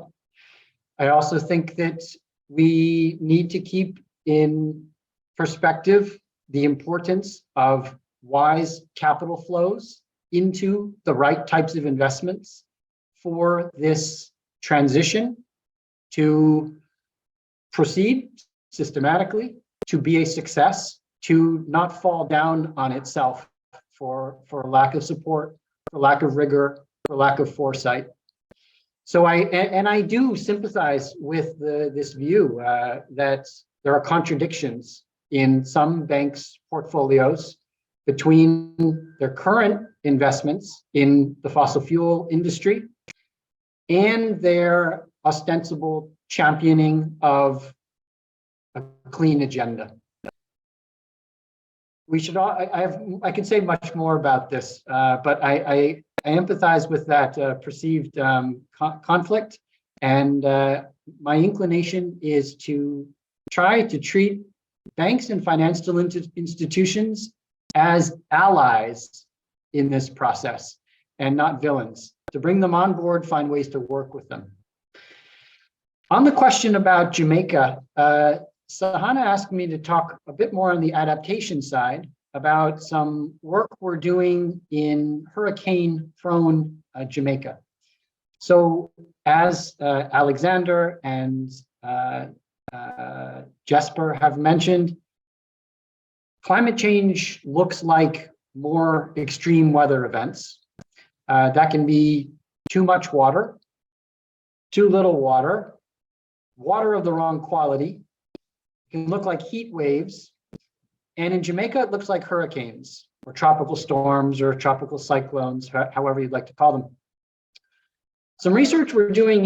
I also think that we need to keep in perspective the importance of wise capital flows into the right types of investments for this transition to proceed systematically, to be a success, to not fall down on itself for lack of support, for lack of rigor, for lack of foresight. So I do sympathize with this view that there are contradictions in some banks' portfolios between their current investments in the fossil fuel industry and their ostensible championing of a clean agenda. I can say much more about this, but I empathize with that perceived conflict, and my inclination is to try to treat banks and financial institutions as allies in this process and not villains, to bring them on board, find ways to work with them. On the question about Jamaica, Sahana asked me to talk a bit more on the adaptation side about some work we're doing in hurricane-prone Jamaica. So as Alexander and Jesper have mentioned, climate change looks like more extreme weather events. That can be too much water, too little water, water of the wrong quality. It can look like heat waves, And in Jamaica, it looks like hurricanes or tropical storms or tropical cyclones, however you'd like to call them. Some research we're doing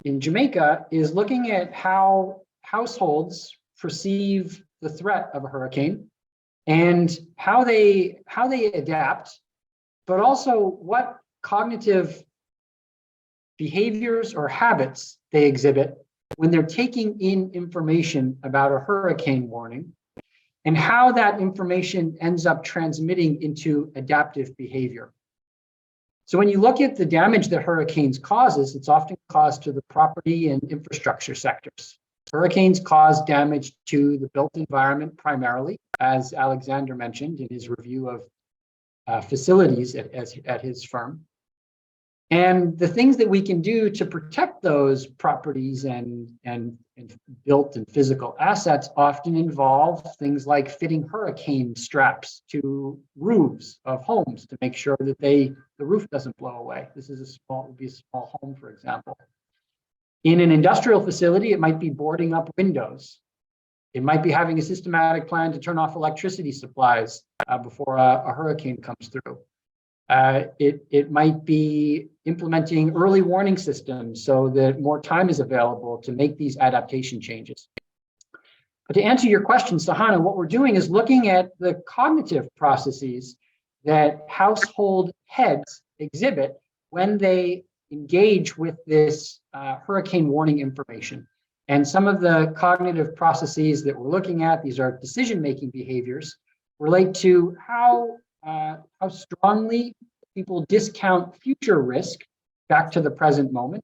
in Jamaica is looking at how households perceive the threat of a hurricane and how they adapt, but also what cognitive behaviors or habits they exhibit when they're taking in information about a hurricane warning, and how that information ends up transmitting into adaptive behavior. So when you look at the damage that hurricanes causes, it's often caused to the property and infrastructure sectors. Hurricanes cause damage to the built environment primarily, as Alexander mentioned in his review of facilities at his firm. And the things that we can do to protect those properties and built and physical assets often involve things like fitting hurricane straps to roofs of homes to make sure that the roof doesn't blow away. This is would be a small home, for example. In an industrial facility, it might be boarding up windows. It might be having a systematic plan to turn off electricity supplies before a hurricane comes through. It might be implementing early warning systems so that more time is available to make these adaptation changes. But to answer your question, Sahana, what we're doing is looking at the cognitive processes that household heads exhibit when they engage with this hurricane warning information. And some of the cognitive processes that we're looking at, these are decision-making behaviors, relate to how strongly people discount future risk back to the present moment,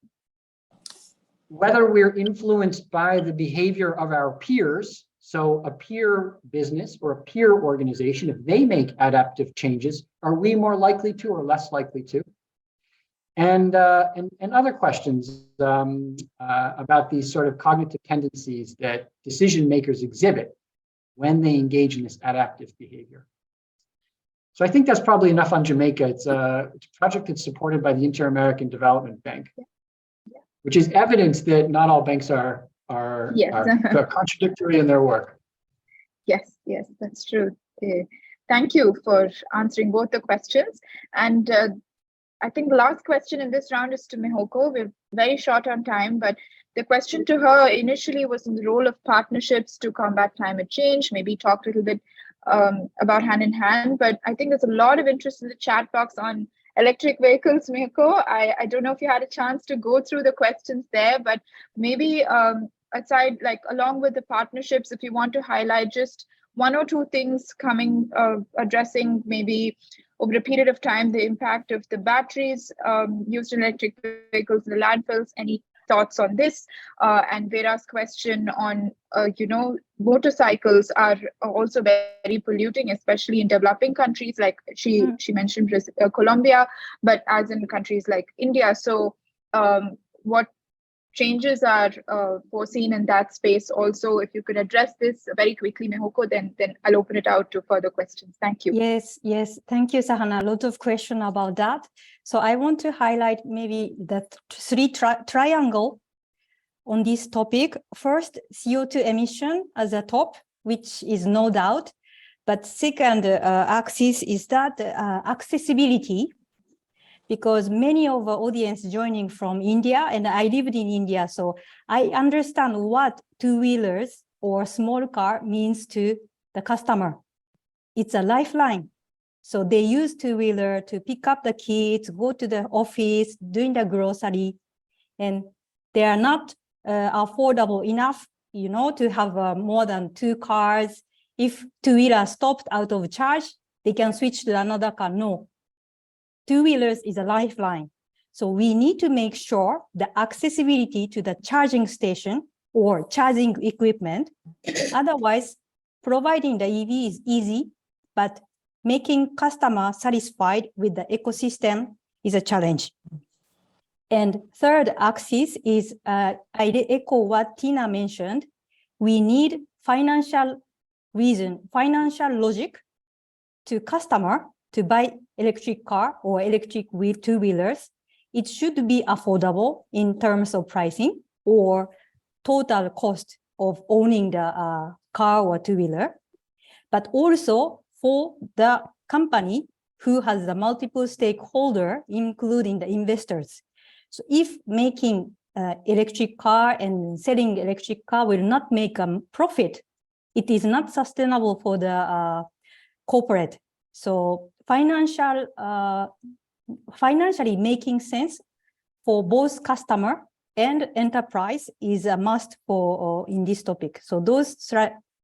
whether we're influenced by the behavior of our peers. So a peer business or a peer organization, if they make adaptive changes, are we more likely to or less likely to? And other questions about these sort of cognitive tendencies that decision makers exhibit when they engage in this adaptive behavior. So I think that's probably enough on Jamaica. It's a project that's supported by the Inter-American Development Bank, which is evidence that not all banks are contradictory in their work. Yes, that's true. Thank you for answering both the questions. And I think the last question in this round is to Mihoko. We're very short on time, but the question to her initially was in the role of partnerships to combat climate change, maybe talk a little bit about hand in hand, but I think there's a lot of interest in the chat box on electric vehicles, Mihoko. I don't know if you had a chance to go through the questions there, but maybe aside, like along with the partnerships, if you want to highlight just one or two things coming, addressing maybe over a period of time, the impact of the batteries used in electric vehicles in the landfills. Any thoughts on this? And Vera's question on, motorcycles are also very polluting, especially in developing countries, like she mentioned Colombia, but as in countries like India. So what changes are foreseen in that space also? If you could address this very quickly, Mihoko, then I'll open it out to further questions. Thank you. Yes. Thank you, Sahana. A lot of questions about that. So I want to highlight maybe the three triangle on this topic. First, CO2 emission as a top, which is no doubt. But second axis is that accessibility, because many of our audience joining from India, and I lived in India, so I understand what two-wheelers or small car means to the customer. It's a lifeline. So they use two-wheeler to pick up the kids, go to the office, doing the grocery, and they are not affordable enough, to have more than two cars. If two-wheeler stopped out of charge, they can switch to another car. No. Two-wheelers is a lifeline. So we need to make sure the accessibility to the charging station or charging equipment. Otherwise, providing the EV is easy, but making customers satisfied with the ecosystem is a challenge. And third axis is, I echo what Tina mentioned. We need financial logic to customer to buy electric car or electric two-wheelers. It should be affordable in terms of pricing or total cost of owning the car or two-wheeler. but also for the company who has the multiple stakeholder, including the investors. So if making electric car and selling electric car will not make a profit, it is not sustainable for the corporate. So financially making sense for both customer and enterprise is a must for in this topic. So those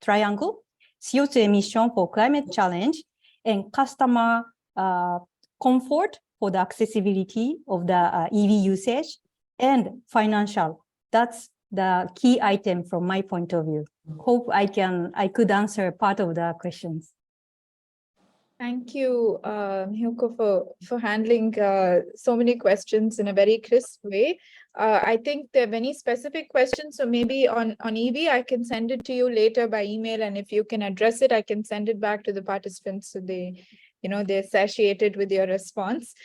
triangle, CO2 emission for climate challenge and customer comfort for the accessibility of the EV usage and financial. That's the key item from my point of view. Hope I could answer part of the questions. Thank you, Miyuko, for handling so many questions in a very crisp way. I think there are many specific questions, so maybe on EV, I can send it to you later by email, and if you can address it, I can send it back to the participants so they're satiated with your response.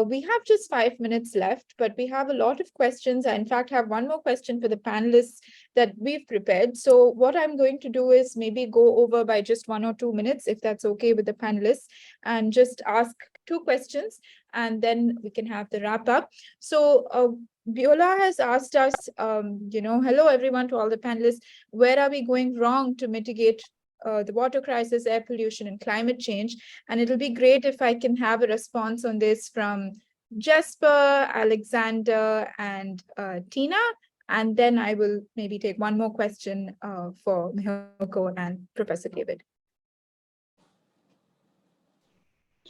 We have just 5 minutes left, but we have a lot of questions. I, in fact, have one more question for the panelists that we've prepared. So what I'm going to do is maybe go over by just 1 or 2 minutes, if that's okay with the panelists, and just ask 2 questions, and then we can have the wrap up. So Viola has asked us, hello everyone, to all the panelists, where are we going wrong to mitigate the water crisis, air pollution, and climate change? And it'll be great if I can have a response on this from Jesper, Alexander, and Tina. And then I will maybe take one more question for Miyuko and Professor David.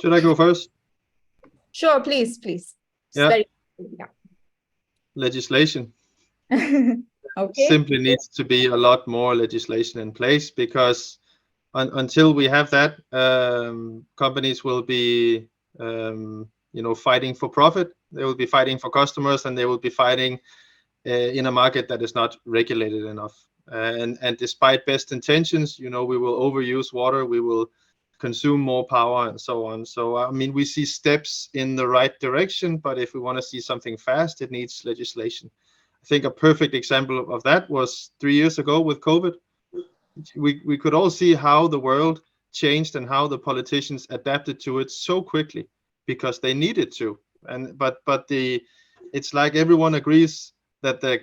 Should I go first? Sure, please. Yeah. Legislation. Okay. Simply needs to be a lot more legislation in place, because until we have that, companies will be fighting for profit. They will be fighting for customers, and they will be fighting in a market that is not regulated enough. And despite best intentions, we will overuse water, we will consume more power, and so on. So I mean, we see steps in the right direction, but if we want to see something fast, it needs legislation. I think a perfect example of that was 3 years ago with COVID. We could all see how the world changed and how the politicians adapted to it so quickly because they needed to. But it's like everyone agrees that the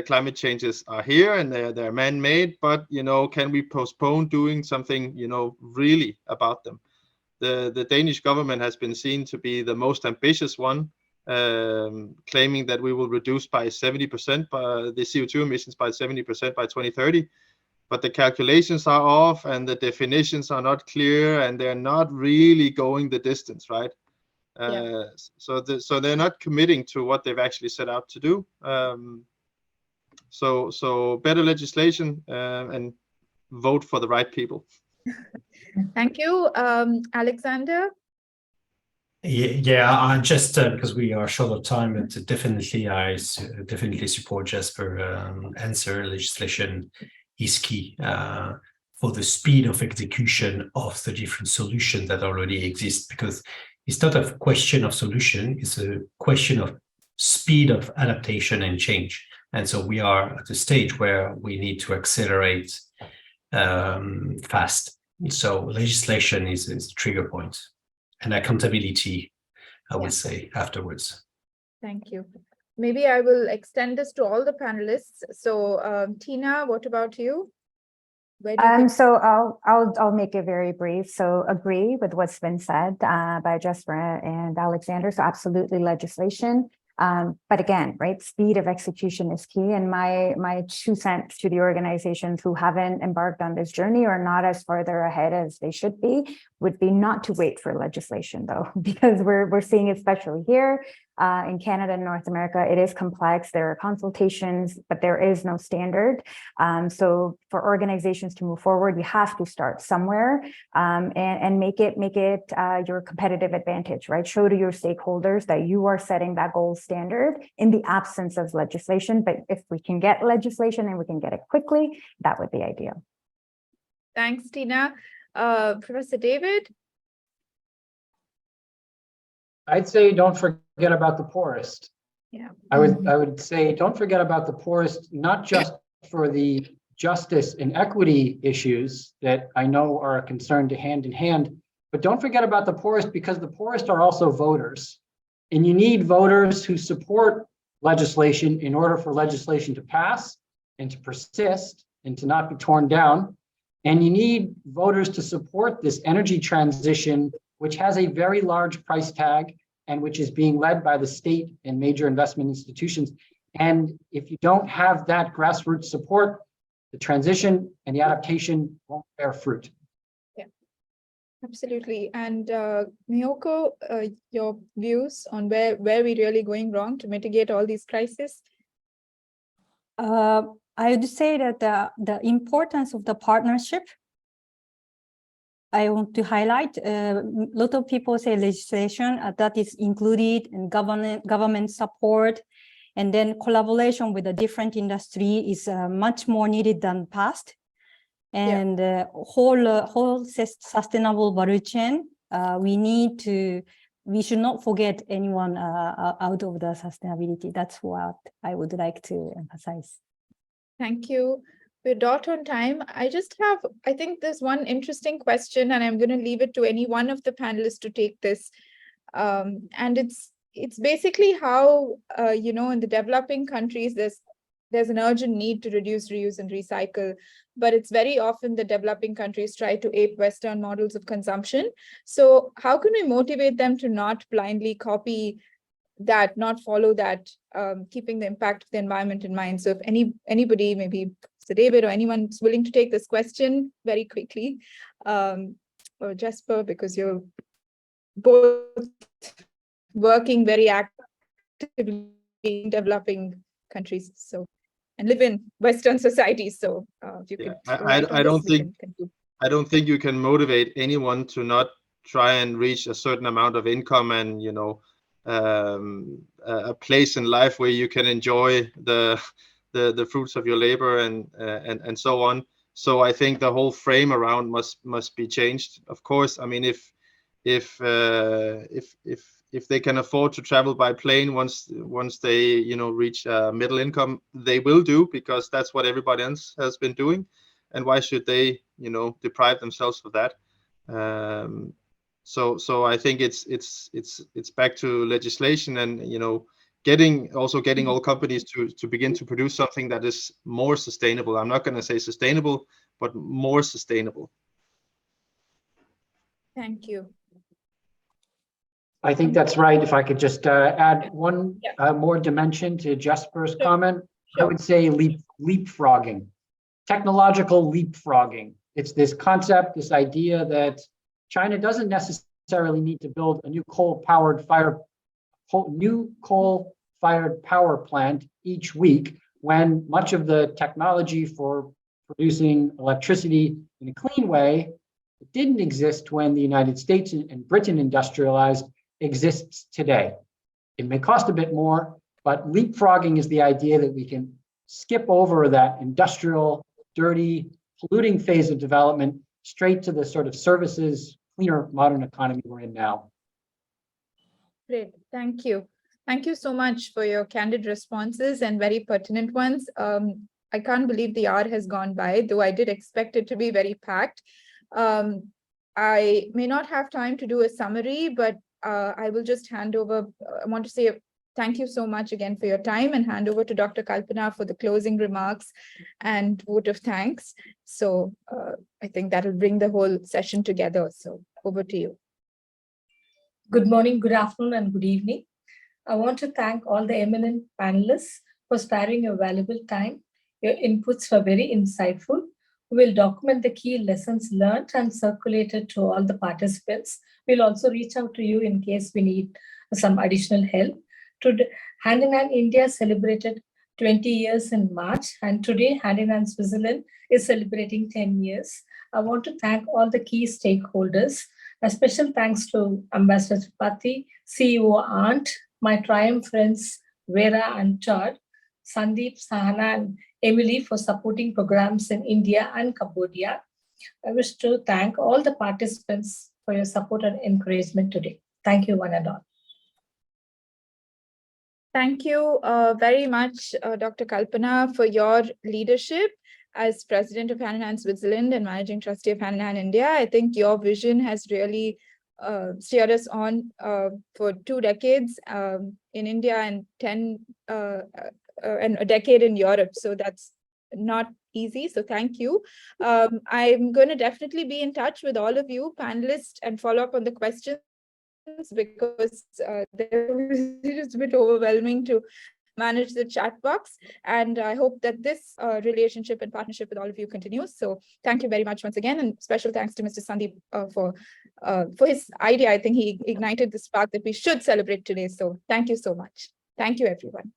climate changes are here and they're man-made, but can we postpone doing something really about them? The Danish government has been seen to be the most ambitious one, claiming that we will reduce by 70% the CO2 emissions by 70% by 2030. But the calculations are off and the definitions are not clear and they're not really going the distance, right? So they're not committing to what they've actually set out to do. So better legislation and vote for the right people. Thank you. Alexander? Yeah, I just because we are short of time, but definitely I definitely support Jesper answer. Legislation is key for the speed of execution of the different solutions that already exist, because it's not a question of solution, it's a question of speed of adaptation and change. And so we are at a stage where we need to accelerate fast. So legislation is a trigger point, and accountability, I would say, afterwards. Thank you. Maybe I will extend this to all the panelists. So Tina, what about you? So I'll make it very brief. So agree with what's been said by Jesper and Alexander. So absolutely legislation. But again, right, speed of execution is key. And my 2 cents to the organizations who haven't embarked on this journey or not as farther ahead as they should be would be not to wait for legislation, though, because we're seeing, especially here in Canada and North America, it is complex. There are consultations, but there is no standard. So for organizations to move forward, you have to start somewhere and make it your competitive advantage, right? Show to your stakeholders that you are setting that gold standard in the absence of legislation. But if we can get legislation and we can get it quickly, that would be ideal. Thanks, Tina. Professor David? I'd say don't forget about the poorest. Yeah. I would say don't forget about the poorest, not just for the justice and equity issues that I know are a concern to hand in hand. But don't forget about the poorest, because the poorest are also voters. And you need voters who support legislation in order for legislation to pass and to persist and to not be torn down. And you need voters to support this energy transition, which has a very large price tag and which is being led by the state and major investment institutions. And if you don't have that grassroots support, the transition and the adaptation won't bear fruit. Yeah, absolutely. And Miyoko, your views on where we really going wrong to mitigate all these crises? I would say that the importance of the partnership, I want to highlight. A lot of people say legislation that is included in government support, and then collaboration with a different industry is much more needed than past. And whole sustainable value chain, we should not forget anyone out of the sustainability. That's what I would like to emphasize. Thank you. We're dot on time. I think there's one interesting question, and I'm going to leave it to any one of the panelists to take this. And it's basically how, in the developing countries, there's an urgent need to reduce, reuse, and recycle, but it's very often the developing countries try to ape Western models of consumption. So how can we motivate them to not blindly copy that, not follow that, keeping the impact of the environment in mind? So if anybody, maybe Sir David or anyone's willing to take this question very quickly, or Jesper, because you're both working very actively in developing countries, so, and live in Western societies. So you could. I don't think you can motivate anyone to not try and reach a certain amount of income and, a place in life where you can enjoy the fruits of your labor and so on. So I think the whole frame around must be changed. Of course, I mean, if they can afford to travel by plane once they reach middle income, they will do, because that's what everybody else has been doing, and why should they deprive themselves of that? So I think it's back to legislation and getting all companies to begin to produce something that is more sustainable. I'm not going to say sustainable, but more sustainable. Thank you. I think that's right. If I could just add one more dimension to Jesper's comment, I would say leapfrogging, technological leapfrogging. It's this concept, this idea that China doesn't necessarily need to build a new coal-fired power plant each week, when much of the technology for producing electricity in a clean way didn't exist when the United States and Britain industrialized exists today. It may cost a bit more, but leapfrogging is the idea that we can skip over that industrial, dirty, polluting phase of development straight to the sort of services, cleaner, modern economy we're in now. Great, thank you. Thank you so much for your candid responses and very pertinent ones. I can't believe the hour has gone by, though I did expect it to be very packed. I may not have time to do a summary, but I will just hand over. I want to say thank you so much again for your time, and hand over to Dr. Kalpana for the closing remarks and vote of thanks. So I think that will bring the whole session together. So over to you. Good morning, good afternoon, and good evening. I want to thank all the eminent panelists for sparing your valuable time. Your inputs were very insightful. We will document the key lessons learned and circulated to all the participants. We'll also reach out to you in case we need some additional help. Today, Hand in Hand India celebrated 20 years in March, and today Hand in Hand Switzerland is celebrating 10 years. I want to thank all the key stakeholders. A special thanks to Ambassador Tripathi, CEO Aunt, my Triumph friends Vera and Todd, Sandeep, Sahana, and Emily for supporting programs in India and Cambodia. I wish to thank all the participants for your support and encouragement today. Thank you, one and all. Thank you very much, Dr. Kalpana, for your leadership as president of Hand in Hand Switzerland and managing trustee of Hand in Hand India, I think your vision has really steered us on for 2 decades in India and and a decade in Europe. So that's not easy. So thank you. I'm going to definitely be in touch with all of you panelists and follow up on the questions, because it's a bit overwhelming to manage the chat box. And I hope that this relationship and partnership with all of you continues. So thank you very much once again. And special thanks to Mr. Sandeep for his idea. I think he ignited the spark that we should celebrate today. So thank you so much. Thank you, everyone.